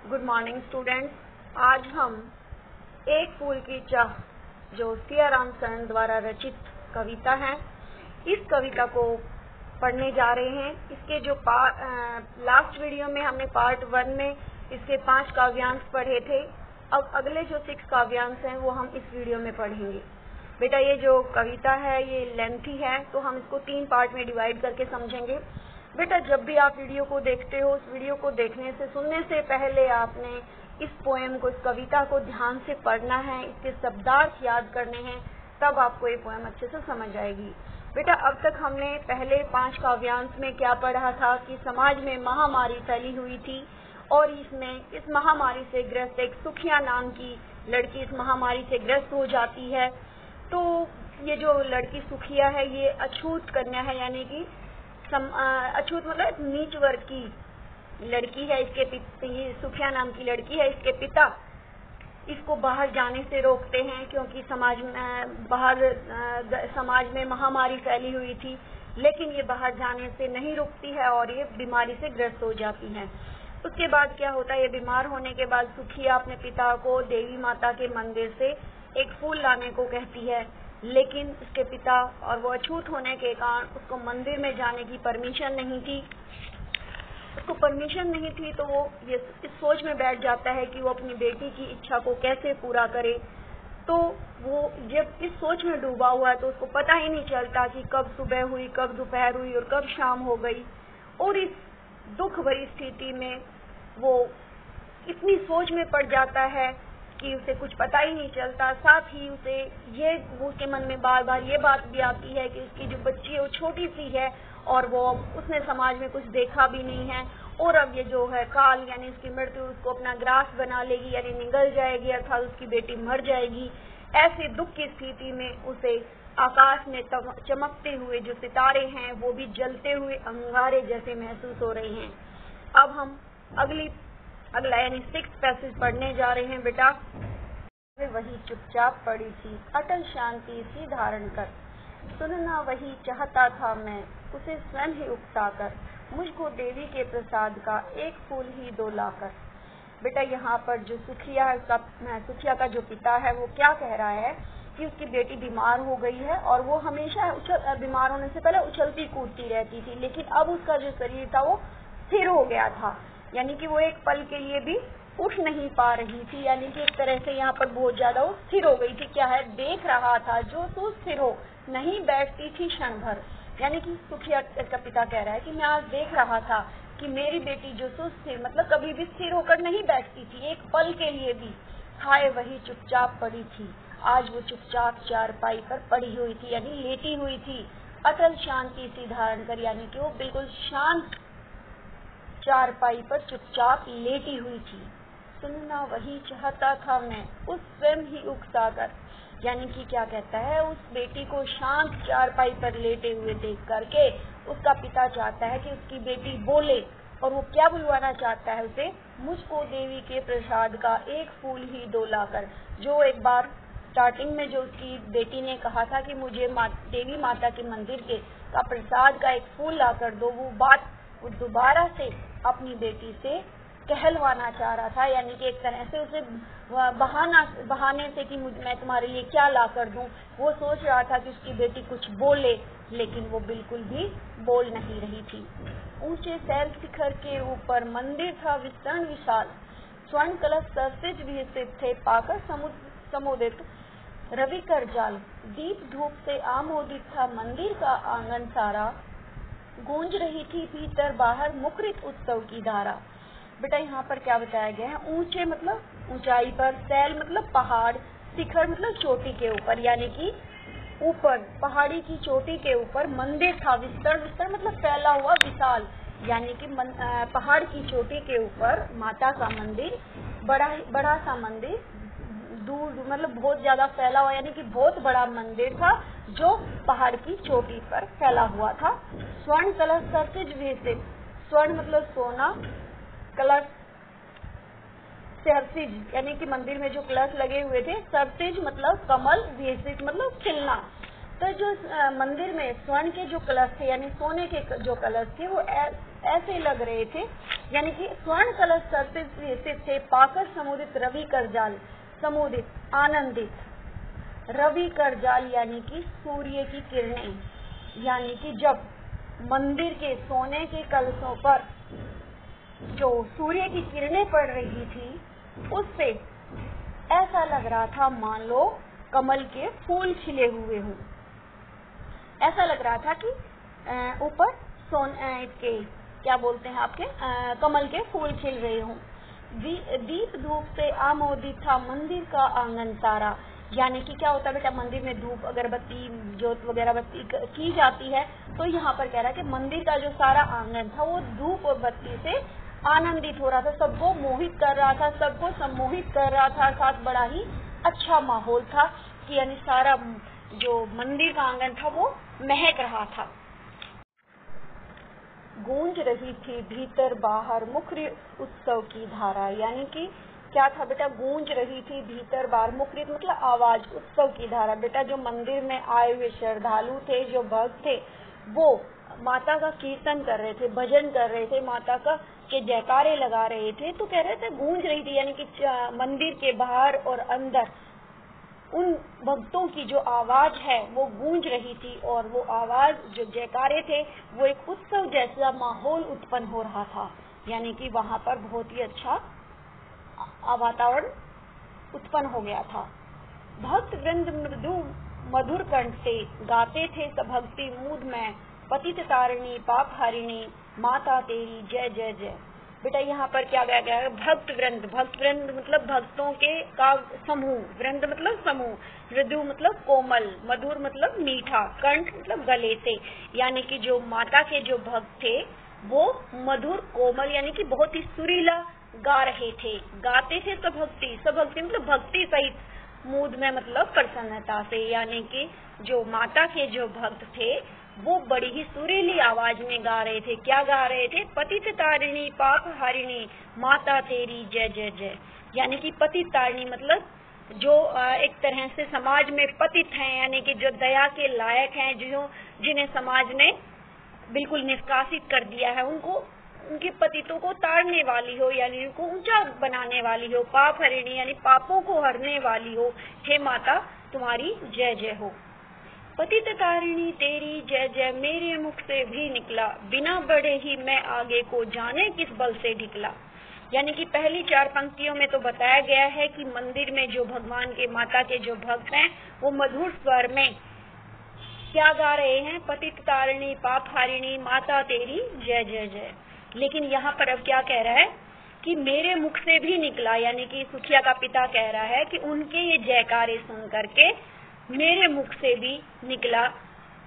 Good morning students. आज हम एक फूल की चाह जो सियाराम शरण द्वारा रचित कविता है, इस कविता को पढ़ने जा रहे हैं। इसके जो लास्ट वीडियो में हमने पार्ट 1 में इसके 5 काव्यांश पढ़े थे। अब अगले जो 6 काव्यांश हैं वो हम इस वीडियो में पढ़ेंगे। बेटा ये जो कविता है ये लेंथी है, तो हम इसको 3 पार्ट में डिवाइड करके समझेंगे। बेटा जब भी आप वीडियो को देखते हो, उस वीडियो को देखने से सुनने से पहले आपने इस पोएम को, इस कविता को ध्यान से पढ़ना है, इसके शब्दार्थ याद करने हैं, तब आपको ये पोएम अच्छे से समझ आएगी। बेटा अब तक हमने पहले 5 काव्यांश में क्या पढ़ा था कि समाज में महामारी फैली हुई थी और इसमें इस महामारी से ग्रस्त एक सुखिया नाम की लड़की इस महामारी से ग्रस्त हो जाती है। तो ये जो लड़की सुखिया है ये अछूत कन्या है, यानी कि अछूत मतलब नीच वर्ग की लड़की है। ये सुखिया नाम की लड़की है। इसके पिता इसको बाहर जाने से रोकते हैं क्योंकि समाज में महामारी फैली हुई थी, लेकिन ये बाहर जाने से नहीं रुकती है और ये बीमारी से ग्रस्त हो जाती है। उसके बाद क्या होता है, ये बीमार होने के बाद सुखिया अपने पिता को देवी माता के मंदिर से एक फूल लाने को कहती है, लेकिन उसके पिता और वो अछूत होने के कारण उसको मंदिर में जाने की परमिशन नहीं थी। तो वो ये इस सोच में बैठ जाता है कि वो अपनी बेटी की इच्छा को कैसे पूरा करे। तो वो जब इस सोच में डूबा हुआ है तो उसको पता ही नहीं चलता कि कब सुबह हुई, कब दोपहर हुई और कब शाम हो गई। और इस दुख भरी स्थिति में वो इतनी सोच में पड़ जाता है कि उसे कुछ पता ही नहीं चलता। साथ ही उसके मन में बार बार ये बात भी आती है कि उसकी जो बच्ची है वो छोटी सी है और वो उसने समाज में कुछ देखा भी नहीं है, और अब ये जो है काल यानी उसकी मृत्यु उसको अपना ग्रास बना लेगी, यानी निगल जाएगी, अर्थात उसकी बेटी मर जाएगी। ऐसे दुख की स्थिति में उसे आकाश में चमकते हुए जो सितारे हैं वो भी जलते हुए अंगारे जैसे महसूस हो रहे हैं। अब हम अगला यानी 6th पैसेज पढ़ने जा रहे हैं। बेटा वही चुपचाप पड़ी थी, अटल शांति सी धारण कर, सुनना वही चाहता था मैं, उसे स्वयं ही उकसा कर, मुझको देवी के प्रसाद का एक फूल ही दो लाकर। बेटा यहाँ पर जो सुखिया का जो पिता है वो क्या कह रहा है कि उसकी बेटी बीमार हो गई है और वो हमेशा बीमार होने से पहले उछलती कूदती रहती थी, लेकिन अब उसका जो शरीर था वो स्थिर हो गया था, यानी कि वो एक पल के लिए भी उठ नहीं पा रही थी, यानी कि एक तरह से यहाँ पर बहुत ज्यादा वो स्थिर हो गई थी। क्या है, देख रहा था जो तो स्थिर हो, नहीं बैठती थी क्षण भर। यानी कि सुखिया का पिता कह रहा है कि मैं आज देख रहा था कि मेरी बेटी जो सुस्थिर मतलब कभी भी स्थिर होकर नहीं बैठती थी, एक पल के लिए भी। हाय वही चुपचाप पड़ी थी, आज वो चुपचाप चारपाई पर पड़ी हुई थी, यानी लेटी हुई थी, अटल शांति सी धारण कर, यानी कि वो बिल्कुल शांत चारपाई पर चुपचाप लेटी हुई थी। सुनना वही चाहता था मैं, उस स्वयं ही उकसा कर, यानी कि क्या कहता है, उस बेटी को शांत चारपाई पर लेटे हुए देख करके उसका पिता चाहता है कि उसकी बेटी बोले, और वो क्या बुलवाना चाहता है उसे, मुझको देवी के प्रसाद का एक फूल ही दो लाकर। जो एक बार स्टार्टिंग में जो उसकी बेटी ने कहा था कि मुझे देवी माता के मंदिर का प्रसाद का एक फूल लाकर दो, वो बात वो दोबारा से अपनी बेटी से कहलवाना चाह रहा था, यानी कि एक तरह से उसे बहाने से कि मैं तुम्हारे लिए क्या ला कर दूं। वो सोच रहा था कि उसकी बेटी कुछ बोले, लेकिन वो बिल्कुल भी बोल नहीं रही थी। ऊंचे शैल शिखर के ऊपर मंदिर था विस्तर्ण विशाल, स्वर्ण कलश सरसिज भी स्थित थे, पाकर समुदित रवि कर जाल, दीप धूप से आमोदित था मंदिर का आंगन सारा, गूंज रही थी भीतर बाहर मुखरित उत्सव की धारा। बेटा यहाँ पर क्या बताया गया है, ऊंचे मतलब ऊंचाई पर, शैल मतलब पहाड़, शिखर मतलब चोटी के ऊपर, यानी कि ऊपर पहाड़ी की चोटी के ऊपर मंदिर था, विस्तर्ण मतलब फैला हुआ, विशाल यानी कि पहाड़ की चोटी के ऊपर माता का मंदिर, बड़ा सा मंदिर, दूर मतलब बहुत ज्यादा फैला हुआ, यानी कि बहुत बड़ा मंदिर था जो पहाड़ की चोटी पर फैला हुआ था। स्वर्ण कलश सरसिज विकसित, स्वर्ण मतलब सोना, कलश सरसिज यानी कि मंदिर में जो कलश लगे हुए थे, सरसिज मतलब कमल, विकसित मतलब खिलना। तो जो मंदिर में स्वर्ण के जो कलश थे यानी सोने के जो कलश थे वो ऐसे लग रहे थे यानी कि स्वर्ण कलश स्थित थे, पाकर समुदित रवि कर जाल, समुदित आनंदित, रवि कर जाल यानी कि सूर्य की किरणें, यानी कि जब मंदिर के सोने के कलशों पर जो सूर्य की किरणें पड़ रही थी उससे ऐसा लग रहा था मान लो कमल के फूल खिले हुए हों। ऐसा लग रहा था कि ऊपर के क्या बोलते हैं आपके कमल के फूल खिल रहे हों। दीप धूप से आमोदित था मंदिर का आंगन सारा, यानी कि क्या होता है बेटा, मंदिर में धूप अगरबत्ती जोत वगैरह बत्ती की जाती है, तो यहाँ पर कह रहा है कि मंदिर का जो सारा आंगन था वो धूप और बत्ती से आनंदित हो रहा था, सबको मोहित कर रहा था, सबको सम्मोहित कर रहा था। साथ बड़ा ही अच्छा माहौल था कि यानी सारा जो मंदिर का आंगन था वो महक रहा था। गूंज रही थी भीतर बाहर मुखरी उत्सव की धारा, यानी कि क्या था बेटा, गूंज रही थी भीतर बाहर, मुखरी मतलब आवाज, उत्सव की धारा। बेटा जो मंदिर में आए हुए श्रद्धालु थे, जो भक्त थे, वो माता का कीर्तन कर रहे थे, भजन कर रहे थे, माता का के जयकारे लगा रहे थे। तो कह रहे थे गूंज रही थी, यानी कि मंदिर के बाहर और अंदर उन भक्तों की जो आवाज है वो गूंज रही थी, और वो आवाज जो जयकारे थे वो एक उत्सव जैसा माहौल उत्पन्न हो रहा था, यानी कि वहां पर बहुत ही अच्छा वातावरण उत्पन्न हो गया था। भक्त वृंद मृदु मधुर कंठ से गाते थे सब भक्ति मूड में, पतित तारिणी पाप हरिणी माता तेरी जय जय जय। बेटा यहाँ पर क्या गाया गया है, भक्त वृंद मतलब भक्तों के का समूह, वृंद मतलब समूह, मृदु मतलब कोमल, मधुर मतलब मीठा, कंठ मतलब गले से, यानी कि जो माता के जो भक्त थे वो मधुर कोमल यानी कि बहुत ही सुरीला गा रहे थे, गाते थे सब भक्ति मतलब भक्ति सहित, मूड में मतलब प्रसन्नता से, यानी कि जो माता के जो भक्त थे वो बड़ी ही सुरीली आवाज में गा रहे थे। क्या गा रहे थे, पतित तारिणी पाप हारिणी माता तेरी जय जय जय, यानी कि पतित तारिणी मतलब जो एक तरह से समाज में पतित हैं, यानी कि जो दया के लायक हैं, जो जिन्हें समाज ने बिल्कुल निष्कासित कर दिया है, उनको उनके पतितों को तारने वाली हो, यानी उनको ऊंचा बनाने वाली हो, पाप हरिणी यानी पापों को हरने वाली हो, हे माता तुम्हारी जय जय हो। पतित तारिणी तेरी जय जय मेरे मुख से भी निकला, बिना बढ़े ही मैं आगे को जाने किस बल से ढिकला। यानी कि पहली 4 पंक्तियों में तो बताया गया है कि मंदिर में जो भगवान के माता के जो भक्त हैं वो मधुर स्वर में क्या गा रहे हैं, पतित तारिणी पाप हारिणी माता तेरी जय जय जय। लेकिन यहाँ पर अब क्या कह रहा है कि मेरे मुख से भी निकला, यानी कि सुखिया का पिता कह रहा है कि उनके ये जयकारे सुन करके मेरे मुख से भी निकला,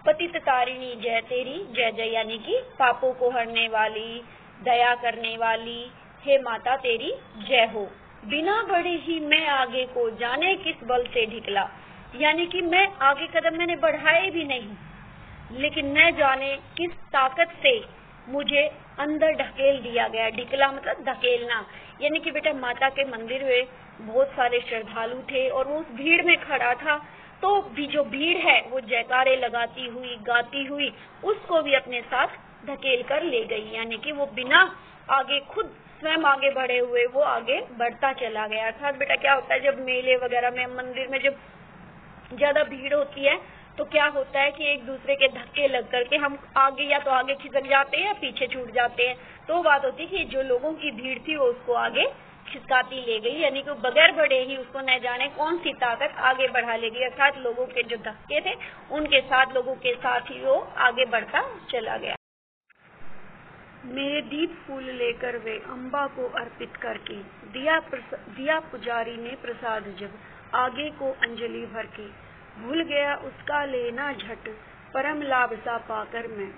पतित तारिणी जय तेरी जय जय, यानी कि पापों को हरने वाली, दया करने वाली, हे माता तेरी जय हो। बिना बढ़े ही मैं आगे को जाने किस बल से ढिकला, यानी कि मैं आगे कदम मैंने बढ़ाए भी नहीं, लेकिन न जाने किस ताकत से मुझे अंदर ढकेल दिया गया। ढिकला मतलब धकेलना, यानी कि बेटा माता के मंदिर में बहुत सारे श्रद्धालु थे और वो उस भीड़ में खड़ा था, तो भी जो भीड़ है वो जयकारे लगाती हुई गाती हुई उसको भी अपने साथ धकेल कर ले गई, यानी कि वो बिना आगे खुद स्वयं आगे बढ़े हुए वो आगे बढ़ता चला गया। अर्थात बेटा क्या होता है, जब मेले वगैरह में मंदिर में जब ज्यादा भीड़ होती है तो क्या होता है कि एक दूसरे के धक्के लग करके हम आगे या तो आगे खिसक जाते हैं या पीछे छूट जाते हैं। तो बात होती है कि जो लोगों की भीड़ थी वो उसको आगे खिसकाती ले गई, यानी कि बगैर बढ़े ही उसको न जाने कौन सी ताकत आगे बढ़ा ले गई। अर्थात लोगों के जो धक्के थे उनके साथ लोगों के साथ ही वो आगे बढ़ता चला गया। मेरे दीप फूल लेकर वे अम्बा को अर्पित करके दिया पुजारी ने प्रसाद जब आगे को अंजलि भर के, भूल गया उसका लेना झट परम लाभ सा पाकर मैं,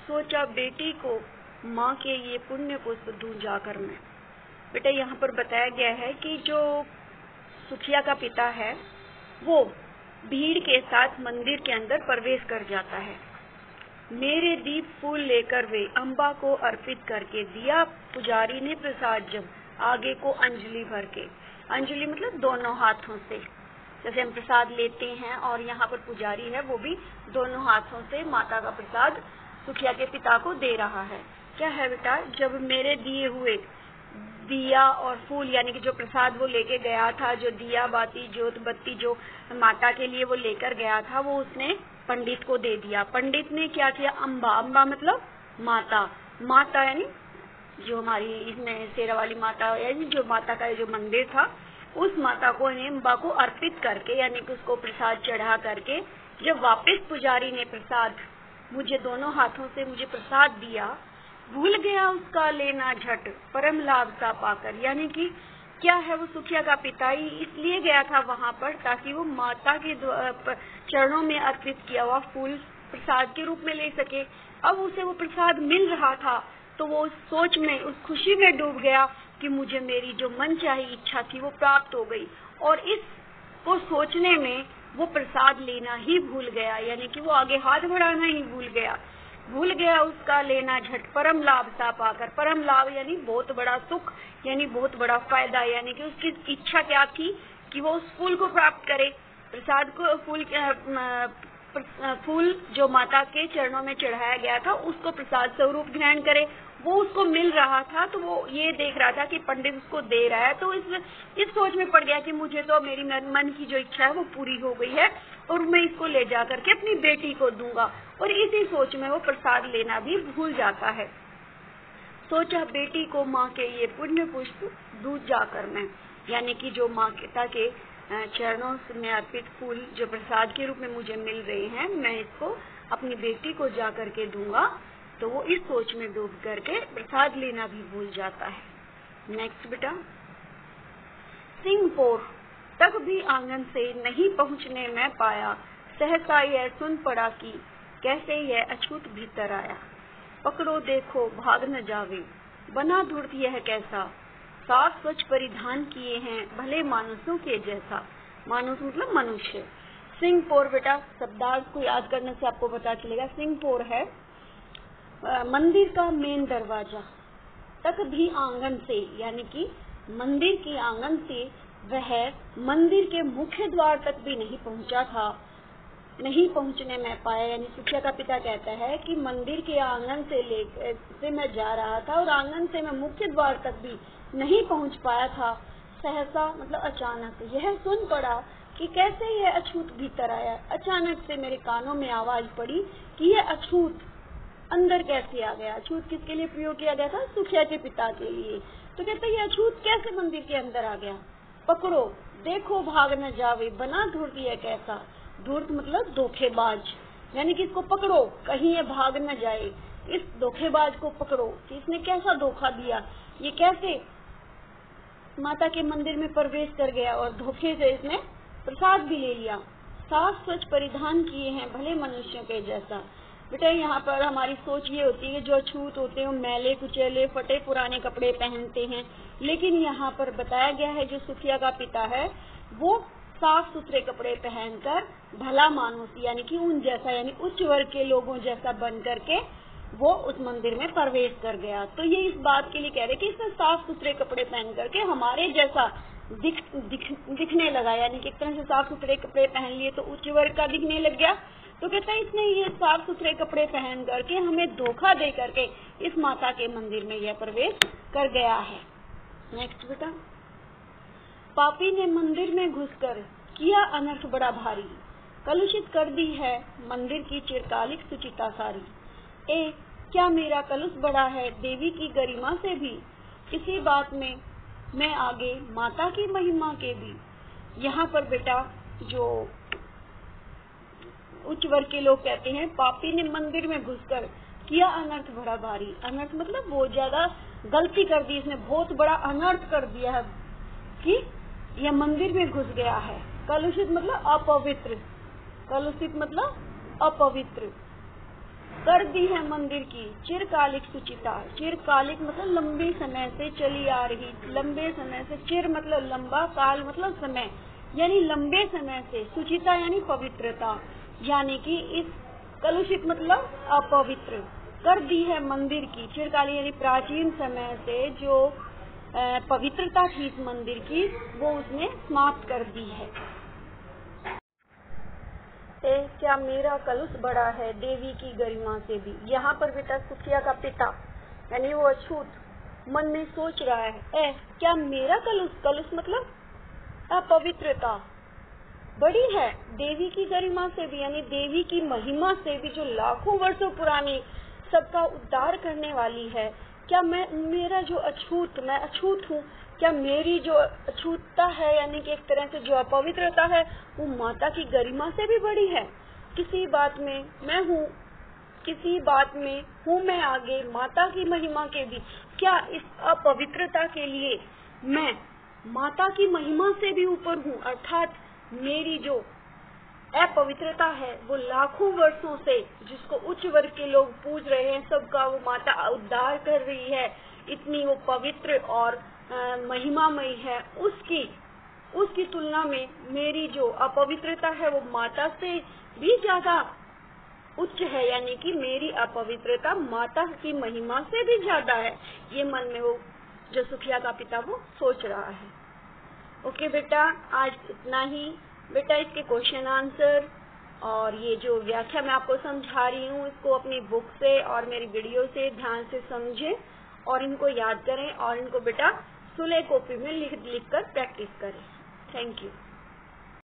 सोचा बेटी को माँ के ये पुण्य पुष्प दूं जाकर मैं। बेटा यहाँ पर बताया गया है कि जो सुखिया का पिता है वो भीड़ के साथ मंदिर के अंदर प्रवेश कर जाता है। मेरे दीप फूल लेकर वे अम्बा को अर्पित करके दिया पुजारी ने प्रसाद जब आगे को अंजलि भर के। अंजलि मतलब दोनों हाथों से, जैसे हम प्रसाद लेते हैं और यहाँ पर पुजारी है वो भी दोनों हाथों से माता का प्रसाद सुखिया के पिता को दे रहा है। क्या है बेटा, जब मेरे दिए हुए दिया और फूल यानी कि जो प्रसाद वो लेके गया था, जो दिया बाती जोत बत्ती जो माता के लिए वो लेकर गया था, वो उसने पंडित को दे दिया। पंडित ने क्या किया, अम्बा, अम्बा मतलब माता, माता यानी जो हमारी इसमें शेरा वाली माता यानी जो माता का जो मंदिर था, उस माता को अम्बा को अर्पित करके यानी कि उसको प्रसाद चढ़ा करके जब वापस पुजारी ने प्रसाद मुझे दोनों हाथों से मुझे प्रसाद दिया, भूल गया उसका लेना झट परम लाभ सा पाकर। यानी कि क्या है, वो सुखिया का पिता ही इसलिए गया था वहां पर ताकि वो माता के चरणों में अर्पित किया हुआ फूल प्रसाद के रूप में ले सके। अब उसे वो प्रसाद मिल रहा था तो वो उस सोच में, उस खुशी में डूब गया कि मुझे मेरी जो मनचाही इच्छा थी वो प्राप्त हो गई, और इस को सोचने में वो प्रसाद लेना ही भूल गया, यानी कि वो आगे हाथ बढ़ाना ही भूल गया उसका लेना झट परम लाभ सा पाकर। परम लाभ यानी बहुत बड़ा सुख, यानी बहुत बड़ा फायदा, यानी कि उसकी इच्छा क्या थी कि वो उस फूल को प्राप्त करे, प्रसाद को, फूल जो माता के चरणों में चढ़ाया गया था उसको प्रसाद स्वरूप ग्रहण करे। वो उसको मिल रहा था तो वो ये देख रहा था कि पंडित उसको दे रहा है, तो इस सोच में पड़ गया कि मुझे तो मेरी मन की जो इच्छा है वो पूरी हो गई है और मैं इसको ले जा करके अपनी बेटी को दूंगा, और इसी सोच में वो प्रसाद लेना भी भूल जाता है। सोचा बेटी को माँ के ये पुण्य पुष्प दूध जाकर मैं, यानी कि जो माँ के चरणों में अर्पित फूल जो प्रसाद के रूप में मुझे मिल रहे हैं, मैं इसको अपनी बेटी को जा करके दूंगा। तो वो इस सोच में डूब करके प्रसाद लेना भी भूल जाता है। नेक्स्ट बेटा, सिंहपोर तक भी आंगन से नहीं पहुँचने में पाया, सहसा यह सुन पड़ा कि कैसे यह अछूत भीतर आया। पकड़ो देखो भाग न जावे, बना धूर्त यह कैसा, साफ स्वच्छ परिधान किए हैं भले मानुषों के जैसा। मानुष मतलब मनुष्य। सिंहपोर बेटा शब्दार्थ को याद करने से आपको पता चलेगा। सिंहपोर है मंदिर का मेन दरवाजा, तक भी आंगन से यानी कि मंदिर की आंगन से वह मंदिर के मुख्य द्वार तक भी नहीं पहुंचा था, नहीं पहुंचने में पाया। यानी सुखिया का पिता कहता है कि मंदिर के आंगन से मैं जा रहा था और आंगन से मैं मुख्य द्वार तक भी नहीं पहुंच पाया था। सहसा मतलब अचानक यह सुन पड़ा कि कैसे यह अछूत भीतर आया। अचानक से मेरे कानों में आवाज पड़ी कि यह अछूत अंदर कैसे आ गया। अछूत किसके लिए प्रयोग किया गया था? सुखिया के पिता के लिए। तो कहते ये अछूत कैसे मंदिर के अंदर आ गया। पकड़ो देखो भाग न जावे, बना धूर्त यह कैसा। धूर्त मतलब धोखेबाज, यानी कि इसको पकड़ो कहीं ये भाग न जाए। इस धोखेबाज को पकड़ो कि इसने कैसा धोखा दिया, ये कैसे माता के मंदिर में प्रवेश कर गया और धोखे से इसने प्रसाद भी ले लिया। साफ स्वच्छ परिधान किए हैं भले मनुष्यों के जैसा। बेटा यहाँ पर हमारी सोच ये होती है जो अछूत होते हैं मैले कुचैले फटे पुराने कपड़े पहनते हैं, लेकिन यहाँ पर बताया गया है जो सुखिया का पिता है वो साफ सुथरे कपड़े पहनकर भला मानुष यानी कि उन जैसा यानी उच्च वर्ग के लोगों जैसा बन करके वो उस मंदिर में प्रवेश कर गया। तो ये इस बात के लिए कह रहे कि इसने साफ सुथरे कपड़े पहन करके हमारे जैसा दिखने लगा, यानी कि एक तरह से साफ सुथरे कपड़े पहन लिए तो उच्च वर्ग का दिखने लग गया। तो कहता है इसने ये साफ सुथरे कपड़े पहन करके हमें धोखा दे करके इस माता के मंदिर में यह प्रवेश कर गया है। नेक्स्ट बेटा, पापी ने मंदिर में घुसकर किया अनर्थ बड़ा भारी, कलुषित कर दी है मंदिर की चिरकालिक सुचिता सारी। क्या मेरा कलुष बड़ा है देवी की गरिमा से भी, किसी बात में मैं आगे माता की महिमा के भी। यहाँ पर बेटा जो उच्च वर्ग के लोग कहते हैं पापी ने मंदिर में घुसकर किया अनर्थ बड़ा भारी। अनर्थ मतलब बहुत ज्यादा गलती कर दी, इसने बहुत बड़ा अनर्थ कर दिया है कि यह मंदिर में घुस गया है। कलुषित मतलब अपवित्र, कलुषित मतलब अपवित्र कर दी है मंदिर की चिरकालिक सुचिता। चिरकालिक मतलब लंबे समय से चली आ रही, लंबे समय से, चिर मतलब लंबा, काल मतलब समय, यानी लंबे समय से, सुचिता यानी पवित्रता, यानी कि इस कलुषित मतलब अपवित्र कर दी है मंदिर की। चिरकालिक यानी प्राचीन समय से जो पवित्रता थी इस मंदिर की वो उसने समाप्त कर दी है। क्या मेरा कलुष बड़ा है देवी की गरिमा से भी। यहाँ पर बेटा सुखिया का पिता यानी वो अछूत मन में सोच रहा है, क्या मेरा कलुष मतलब अपवित्रता बड़ी है देवी की गरिमा से भी, यानी देवी की महिमा से भी, जो लाखों वर्षों पुरानी सबका उद्धार करने वाली है। क्या मेरा जो मैं अछूत हूँ, क्या मेरी जो अछूतता है, यानी कि एक तरह से जो अपवित्रता है, वो माता की गरिमा से भी बड़ी है। किसी बात में मैं हूँ, किसी बात में हूँ मैं आगे माता की महिमा के भी, क्या इस अपवित्रता के लिए मैं माता की महिमा से भी ऊपर हूँ? अर्थात मेरी जो अपवित्रता है वो लाखों वर्षों से जिसको उच्च वर्ग के लोग पूज रहे हैं, सबका वो माता उद्धार कर रही है, इतनी वो पवित्र और महिमामयी है, उसकी तुलना में मेरी जो अपवित्रता है वो माता से भी ज्यादा उच्च है, यानी कि मेरी अपवित्रता माता की महिमा से भी ज्यादा है। ये मन में वो जो सुखिया का पिता वो सोच रहा है। ओके बेटा, आज इतना ही। बेटा इसके क्वेश्चन आंसर और ये जो व्याख्या मैं आपको समझा रही हूँ, इसको अपनी बुक से और मेरी वीडियो से ध्यान से समझें और इनको याद करें और इनको बेटा सुले कॉपी में लिख कर प्रैक्टिस करें। Thank you.